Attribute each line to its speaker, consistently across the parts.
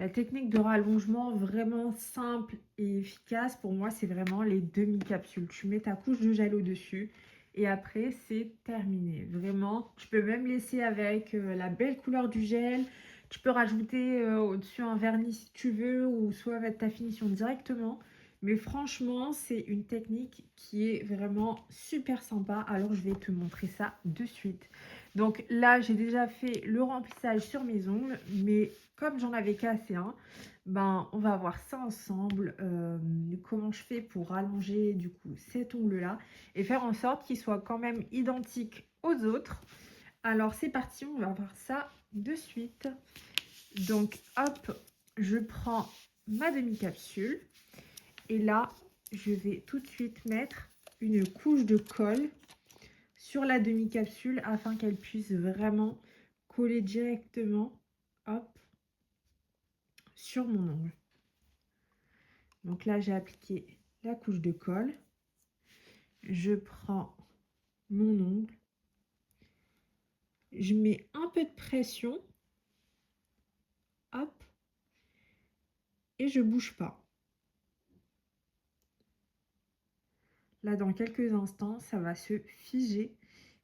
Speaker 1: La technique de rallongement vraiment simple et efficace, pour moi, c'est vraiment les demi-capsules. Tu mets ta couche de gel au-dessus et après, c'est terminé. Vraiment, tu peux même laisser avec la belle couleur du gel. Tu peux rajouter au-dessus un vernis si tu veux ou soit mettre ta finition directement. Mais franchement, c'est une technique qui est vraiment super sympa. Alors, je vais te montrer ça de suite. Donc là, j'ai déjà fait le remplissage sur mes ongles, mais comme j'en avais cassé un, ben, on va voir ça ensemble, comment je fais pour rallonger du coup cet ongle-là et faire en sorte qu'il soit quand même identique aux autres. Alors c'est parti, on va voir ça de suite. Donc hop, je prends ma demi-capsule et là, je vais tout de suite mettre une couche de colle sur la demi-capsule afin qu'elle puisse vraiment coller directement, hop, sur mon ongle. Donc là, j'ai appliqué la couche de colle. Je prends mon ongle. Je mets un peu de pression. Hop. Et je bouge pas. Là, dans quelques instants, ça va se figer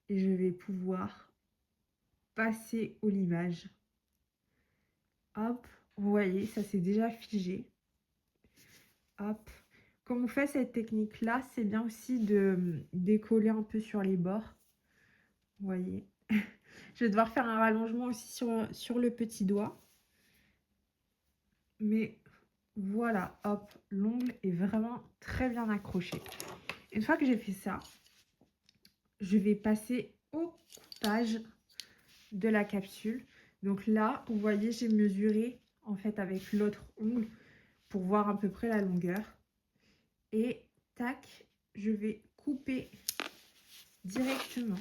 Speaker 1: et je vais pouvoir passer au limage. Hop. Vous voyez, ça s'est déjà figé. Hop. Quand on fait cette technique-là, c'est bien aussi de décoller un peu sur les bords. Vous voyez. Je vais devoir faire un rallongement aussi sur le petit doigt. Mais voilà, hop, l'ongle est vraiment très bien accroché. Une fois que j'ai fait ça, je vais passer au coupage de la capsule. Donc là, vous voyez, j'ai mesuré en fait avec l'autre ongle pour voir à peu près la longueur. Et tac, je vais couper directement.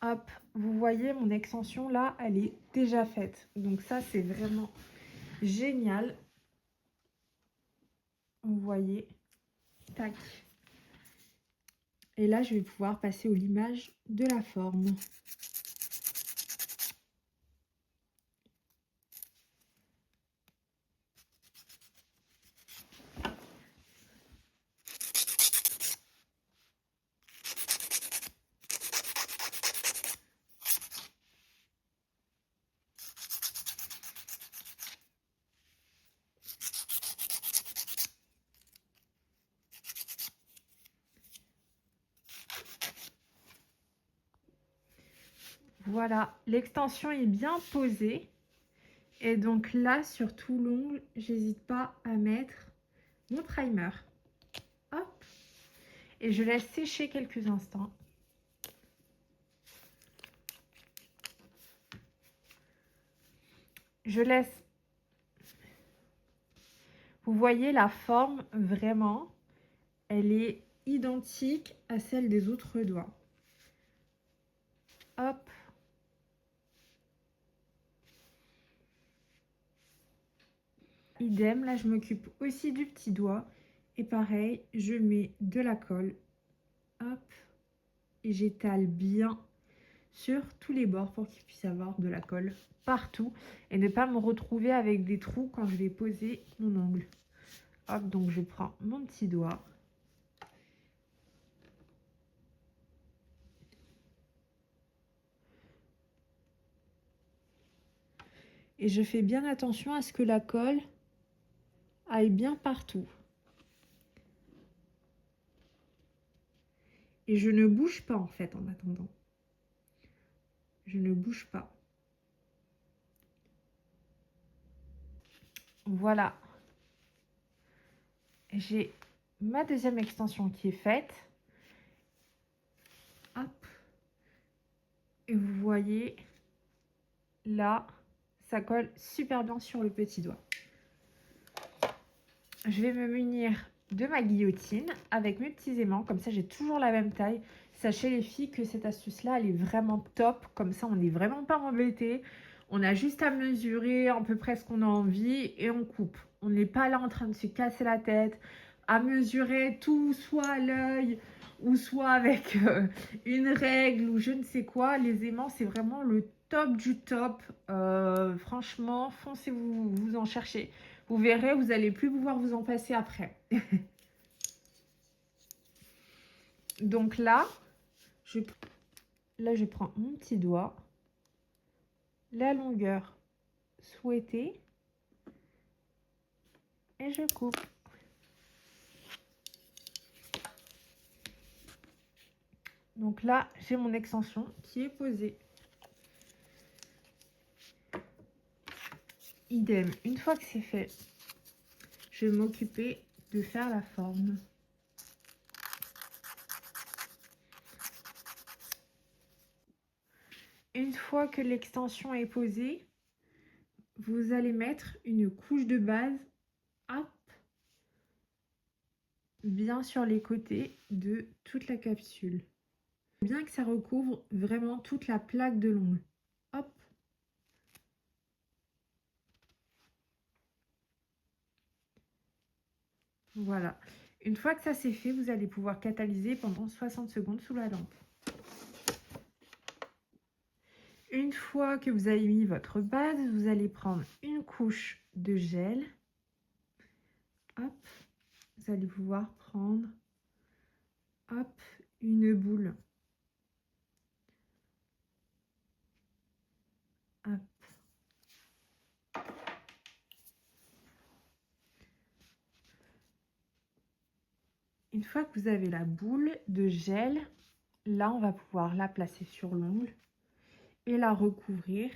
Speaker 1: Hop, vous voyez mon extension là, elle est déjà faite. Donc ça, c'est vraiment génial. Vous voyez, tac. Et là, je vais pouvoir passer au limage de la forme. Voilà, l'extension est bien posée. Et donc là, sur tout l'ongle, j'hésite pas à mettre mon primer. Hop. Et je laisse sécher quelques instants. Je laisse... Vous voyez la forme, vraiment, elle est identique à celle des autres doigts. Hop. Idem, là je m'occupe aussi du petit doigt. Et pareil, je mets de la colle. Hop. Et j'étale bien sur tous les bords pour qu'il puisse y avoir de la colle partout. Et ne pas me retrouver avec des trous quand je vais poser mon ongle. Hop, donc je prends mon petit doigt. Et je fais bien attention à ce que la colle aille bien partout. Et je ne bouge pas en fait en attendant. Je ne bouge pas. Voilà. J'ai ma deuxième extension qui est faite. Hop. Et vous voyez, là, ça colle super bien sur le petit doigt. Je vais me munir de ma guillotine avec mes petits aimants. Comme ça, j'ai toujours la même taille. Sachez les filles que cette astuce-là, elle est vraiment top. Comme ça, on n'est vraiment pas embêté. On a juste à mesurer à peu près ce qu'on a envie et on coupe. On n'est pas là en train de se casser la tête, à mesurer tout, soit à l'œil ou soit avec une règle ou je ne sais quoi. Les aimants, c'est vraiment le top du top. Franchement, foncez, vous en cherchez. Vous verrez, vous allez plus pouvoir vous en passer après. Donc là, je prends mon petit doigt, la longueur souhaitée et je coupe. Donc là, j'ai mon extension qui est posée. Idem, une fois que c'est fait, je vais m'occuper de faire la forme. Une fois que l'extension est posée, vous allez mettre une couche de base, hop, bien sur les côtés de toute la capsule. Bien que ça recouvre vraiment toute la plaque de l'ongle. Hop. Voilà. Une fois que ça c'est fait, vous allez pouvoir catalyser pendant 60 secondes sous la lampe. Une fois que vous avez mis votre base, vous allez prendre une couche de gel. Hop. Vous allez pouvoir prendre, hop, une boule. Hop. Une fois que vous avez la boule de gel, là, on va pouvoir la placer sur l'ongle et la recouvrir.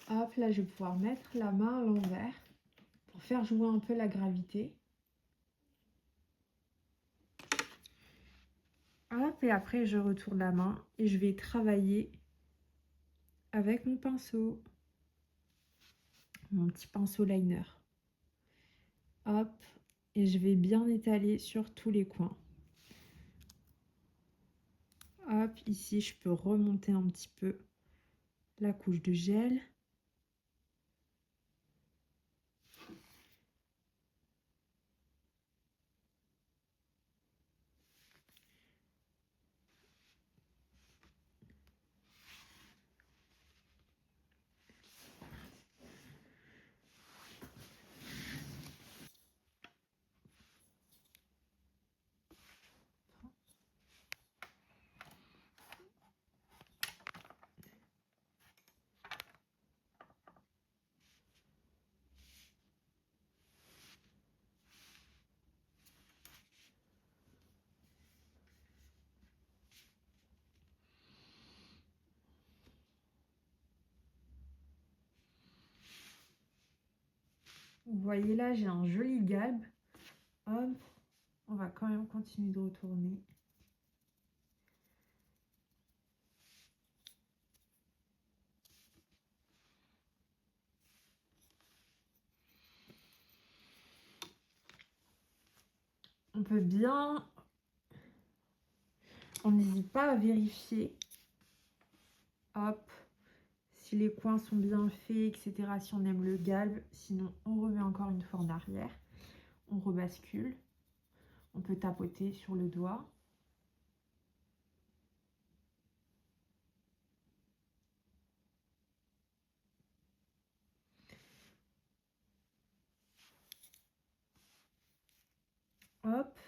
Speaker 1: Hop, là, je vais pouvoir mettre la main à l'envers pour faire jouer un peu la gravité. Hop, et après, je retourne la main et je vais travailler avec mon pinceau. Mon petit pinceau liner. Hop, et je vais bien étaler sur tous les coins. Hop, ici, je peux remonter un petit peu la couche de gel. Vous voyez là, j'ai un joli galbe. Hop, on va quand même continuer de retourner. On peut bien, on n'hésite pas à vérifier. Hop, si les coins sont bien faits, etc. Si on aime le galbe, sinon on remet encore une fois en arrière. On rebascule. On peut tapoter sur le doigt. Hop.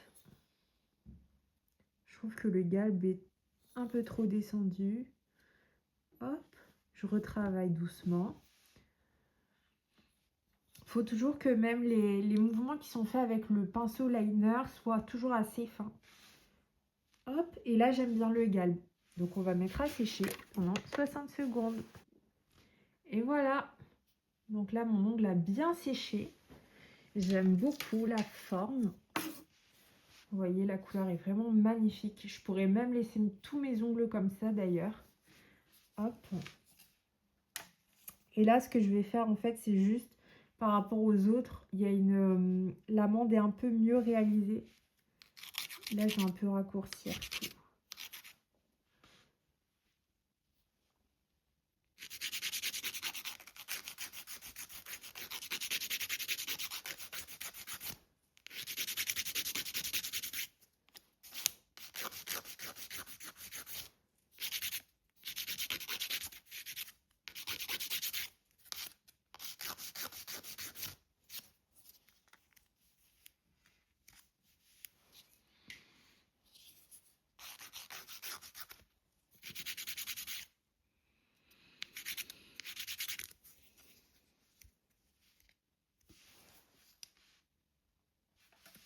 Speaker 1: Je trouve que le galbe est un peu trop descendu. Hop. Je retravaille doucement. Il faut toujours que même les mouvements qui sont faits avec le pinceau liner soient toujours assez fins. Hop. Et là, j'aime bien le galbe. Donc, on va mettre à sécher pendant 60 secondes. Et voilà. Donc là, mon ongle a bien séché. J'aime beaucoup la forme. Vous voyez, la couleur est vraiment magnifique. Je pourrais même laisser tous mes ongles comme ça d'ailleurs. Hop. Et là, ce que je vais faire en fait, c'est juste par rapport aux autres, il y a l'amande est un peu mieux réalisée. Là, je vais un peu raccourcir tout.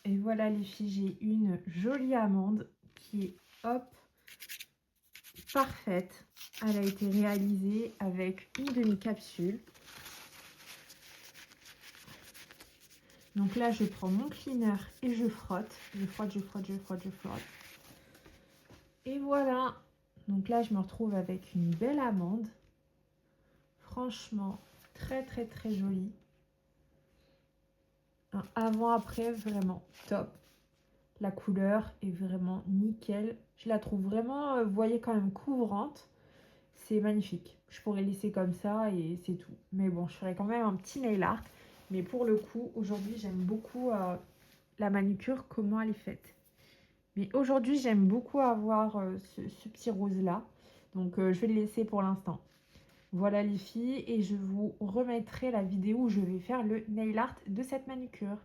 Speaker 1: Et voilà les filles, j'ai une jolie amande qui est hop, parfaite. Elle a été réalisée avec une demi-capsule. Donc là, je prends mon cleaner et je frotte. Je frotte, je frotte, je frotte, je frotte. Et voilà. Donc là, je me retrouve avec une belle amande. Franchement, très, très, très jolie. Un avant-après, vraiment top. La couleur est vraiment nickel. Je la trouve vraiment, vous voyez, quand même couvrante. C'est magnifique. Je pourrais laisser comme ça et c'est tout. Mais bon, je ferai quand même un petit nail art. Mais pour le coup, aujourd'hui, j'aime beaucoup la manucure, comment elle est faite. Mais aujourd'hui, j'aime beaucoup avoir ce petit rose-là. Donc, je vais le laisser pour l'instant. Voilà les filles. Et je vous remettrai la vidéo où je vais faire le nail art de cette manucure.